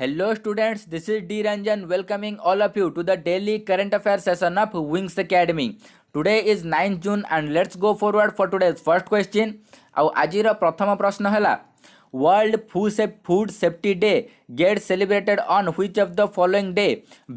Hello students, this is D Ranjan welcoming all of you to the daily current affairs session of Wings Academy. Today is 9th June and let's go forward for today's first question. ଆଉ ଆଜିର ପ୍ରଥମ ପ୍ରଶ୍ନ ହେଲା World Food Safety Day gets celebrated on which of the following day?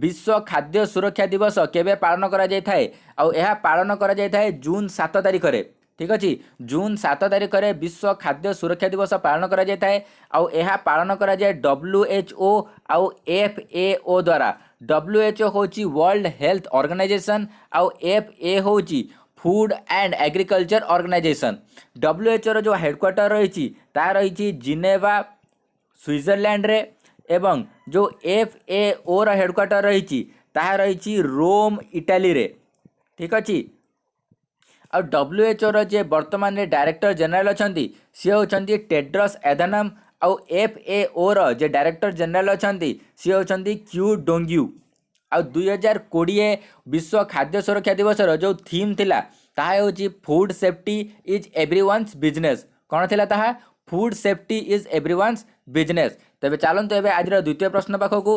विश्व खाद्य सुरक्षा दिवस केबे पालन करा जायथाय? ଆଉ ଏହା ପାଳନ କରା ଯାଇଥାଏ ଜୁନ୍ 7 ତାରିଖରେ। ठीक अच्छे जून 7 तारिख में विश्व खाद्य सुरक्षा दिवस पालन करा जाए आउ पालन करा जाए WHO आउ FAO द्वारा। WHO होची वर्ल्ड हेल्थ ऑर्गेनाइजेशन आउ FA होची food and agriculture organization. WHO रो जो हेडक्वार्टर रही रही जिनेवा स्विट्जरलैंड रे एवं जो FAO रो हेडक्वार्टर रही रोम इटाली रे। ठीक अच्छे और WHO रो जे वर्तमान रे डायरेक्टर जनरल अछंती सी होचंती टेड्रस एधानम आउ FAO रो जे डायरेक्टर जनरल अछंती सी होचंती क्यू डोंग्यू। आउ 2020 विश्व खाद्य सुरक्षा दिवस रो जो थीम थिला ताहा होची food safety is everyone's business. कौन थिला ताहा? Food safety is everyone's business. तेबे चलते एवं आज द्वितीय प्रश्न पाखक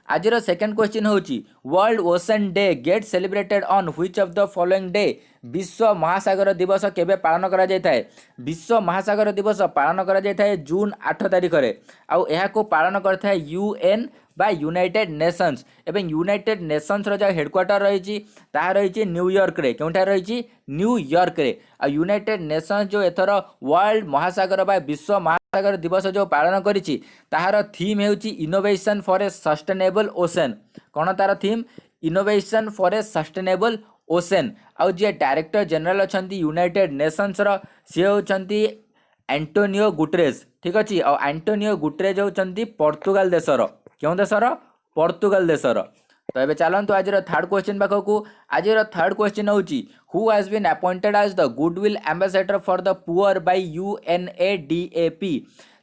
आज सेकेंड क्वेश्चन होची world ocean day get celebrated on which of the following day? विश्व महासागर दिवस केबे पालन करा जायथाय? विश्व महासागर दिवस पालन करा जायथाय जून 8 तारिख रे आउ एहाको पालन करथाय UN बा यूनाइटेड नेशंस। एवं यूनाइटेड नेशंस रो जो हेडक्वार्टर रही रही न्यूयॉर्क रे। क्योंठा रही न्यूयॉर्क रे। आ यूनाइटेड नेशंस जो एथर वर्ल्ड महासागर बा विश्व महासागर दिवस जो पालन करिछि ताहार थीम हेउछि innovation for a sustainable ocean. कौन तार theme? Innovation for a sustainable ocean. आउ जे डायरेक्टर जनरल अछंती यूनाइटेड नेशंस रो से होचंती एंटोनियो गुटेरेस। ठीक अच्छे और एंटोनियो गुटेरेस होचंती पोर्तुगाल देशर। क्यों देशर? पोर्तुगाल देशर। तो ये चलतु आज थर्ड क्वेश्चन पाखक आज थर्ड क्वेश्चन होची who has been appointed as the goodwill ambassador for the poor by UNADAP।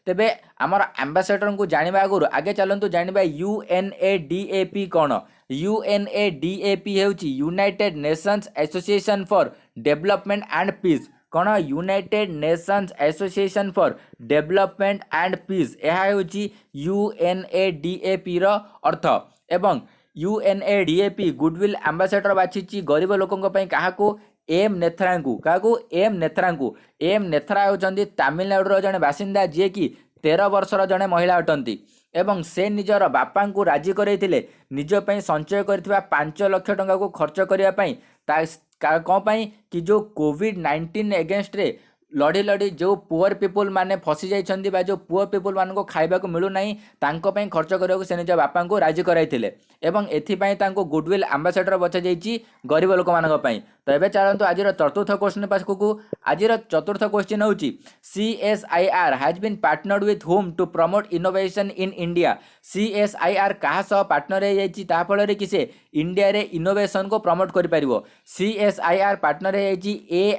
तेबे आमर एम्बेसडर को जानिबा आगुरु आगे चलतु जानिबा UNADAP कौन? UNADAP हेउची United Nations Association for Development and Peace. कौन? United Nations Association for Development and Peace. यह होची UNADAP रो अर्थ। एवं UNADAP गुडविल एम्बेसडर बाछिची गरीब लोकों पई काहाको? एम नेथ्रांकु। काहाको? एम नेथ्रांकु। एम नेथ्रा होचंदी तमिलनाडु जड़े बासिंदा जी की 13 वर्षर जड़े महिला अटंती एवं से निजर बापा को राजी करैथिले निज पई संचय करथिबा 5 लाख टंका को खर्च करिया पई कौन पाई कि जो कोविड-19 एगेंस्ट रे लड़ी लड़ी जो पुअर पीपुल माने फसी जाइछंदी बा जो पुअर पीपुल मान को खाइबा को मिलू नहीं तांको पई खर्च करिया को से निज बापा को राजी कराइथिले एवं एथि पई तांको गुडविल एम्बेसडर बचा जाइछि गरीब लोक मान पई। तो एबे चलंतु आज चतुर्थ क्वेश्चन पाखकु आज चतुर्थ क्वेश्चन होची CSIR has been partnered with home to promote innovation in India. CSIR कहा सह पार्टनर हो जाइछि ता फल रे किसे इंडिया रे इनोवेशन को प्रमोट करि परिबो। CSIR पार्टनर हो जाइछि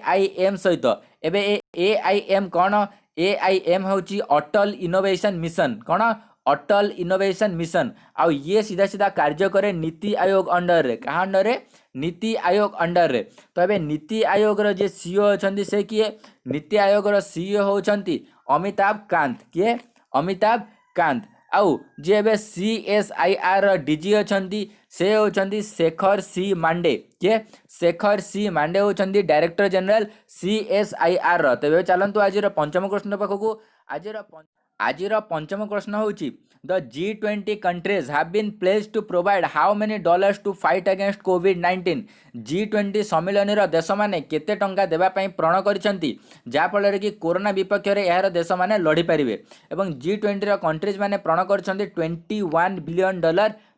AIM सहित। एबे AIM कौन? AIM होची अटल इनोवेशन मिशन। कौन? अटल इनोवेशन मिशन। आउ ये सीधा सीधा कार्य करे नीति आयोग अंडर रे। कहाँ अंडर रे? नीति आयोग अंडर रे। तो एबे नीति आयोग रो जे CEO अछंती से किए? नीति आयोग रो CEO होचंती अमिताभ कांत। किए? अमिताभ कांत। आउ जे एबे CSIR रो DG अछंती से होचंती शेखर C मांडे। के? शेखर C मांडे होचंती डायरेक्टर जनरल CSIR रो। तेबे चलंतु आज पंचम प्रश्न पाखकु आज पंचम प्रश्न होची the G20 countries have been placed to provide how many dollars to fight against कोविड-19। G20 सम्मिलन देश माने केते टंका देबा पई प्रण करिसंती जा फल कि कोरोना विपक्ष रे यार देश माने लड़ी परिबे एवं G20 रो कंट्रीज माने प्रण करिसंती $21 बिलियन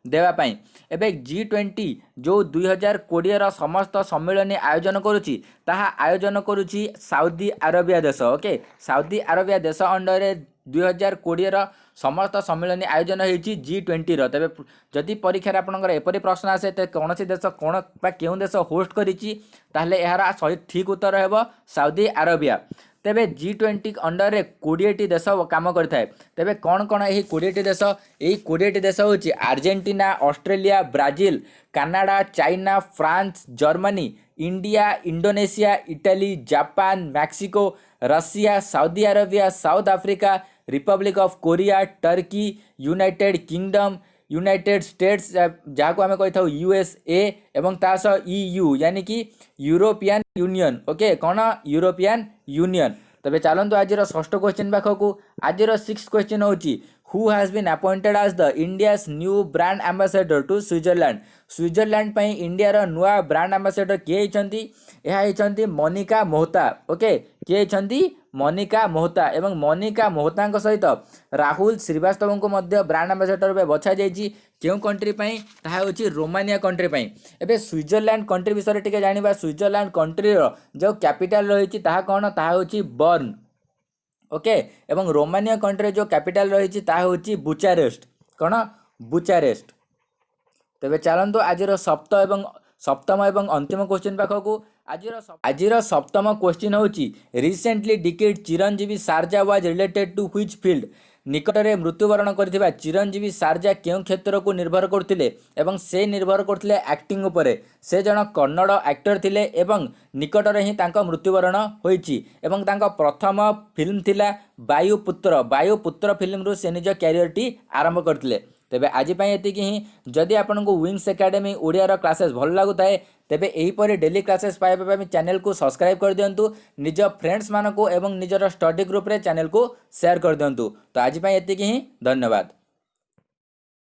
देवा पाई। एबे G20 जो 2020 रो समस्त सम्मेलन आयोजन करुची ताहा आयोजन करुची सऊदी अरेबिया देश। ओके सऊदी अरेबिया देश अंडर रे 2020 रो समस्त सम्मेलन आयोजन होईची G20 रो। तबे जदि परीक्षा रे आपनकर एपरि प्रश्न आसे त कोनोसी देश कोन बा केउ देश होस्ट करिची ताहले एहारा सही ठीक उत्तर हेबो सऊदी अरेबिया। तेबे G20 अंडर रे 20टी देश काम करथाय। तेबे कौन कौन यही 20टी देश? यही 20टी देश होची Argentina, Australia, Brazil, Canada, China, France, Germany, India, Indonesia, Italy, Japan, Mexico, Russia, Saudi Arabia, south Africa, Republic of Korea, Turkey, United kingdom, United states जहाँ को आम कही था यूएसए एवं ता सह ईयू यानी कि यूरोपियन यूनियन। ओके कौन यूरोपियन यूनियन। तबे चलतु आज षष्ठ क्वेश्चन पाखक आज 6th क्वेश्चन होची who has been appointed as the India's new brand ambassador to Switzerland. Switzerland पई इंडिया रो नुआ ब्रांड एम्बेसडर किए होइछंती एहा होइछंती मोनिका मोहता। ओके किए होइछंती मोनिका मोहता एवं मोनिका मोहता सहित राहुल श्रीवास्तव को मध्य ब्रांड एम्बेसडर पे बछा जाइछि केउ कंट्री पई ताहा होछि रोमानिया कंट्री पई। एबे स्विट्जरलैंड कंट्री विषय टिके जानिबा। स्विट्जरलैंड कंट्री रो जो कैपिटल रहिछि ताहा कोन ताहा होछि बर्न। ओके एवं रोमानिया कंट्री जो कैपिटल रही बुचारेस्ट कौन बुचारेस्ट। तेबे चलतु आज सप्तम एवं अंतिम क्वेश्चन पाखक आज सप्तम क्वेश्चन होची recently decade Chiranjeevi Sarja was related to which field. निकटरे मृत्युवरण करथिबा चिरंजीवी सारजा केउ क्षेत्र को निर्भर करथिले एवं से निर्भर करथिले एक्टिंग उपरे। से जन कन्नड़ एक्टर थिले एवं निकटरे ही तांको मृत्युवरण होईची एवं तांको प्रथम फिल्म थिला वायुपुत्र। वायुपुत्र फिल्म रु से निज कैरियर टी आरंभ करथिले। तेबे आज एतिकी ही जदि आपनको विंग्स एकेडमी ओडिया क्लासेस भल लागुताए तेबे एहीपरि डेली क्लासेस पाइबा चैनल को सब्सक्राइब कर दिंतु निज फ्रेंड्स मानको एवं निजर स्टडी ग्रुप रे चैनल को शेयर कर दिंतु। तो आज एतिकी ही धन्यवाद।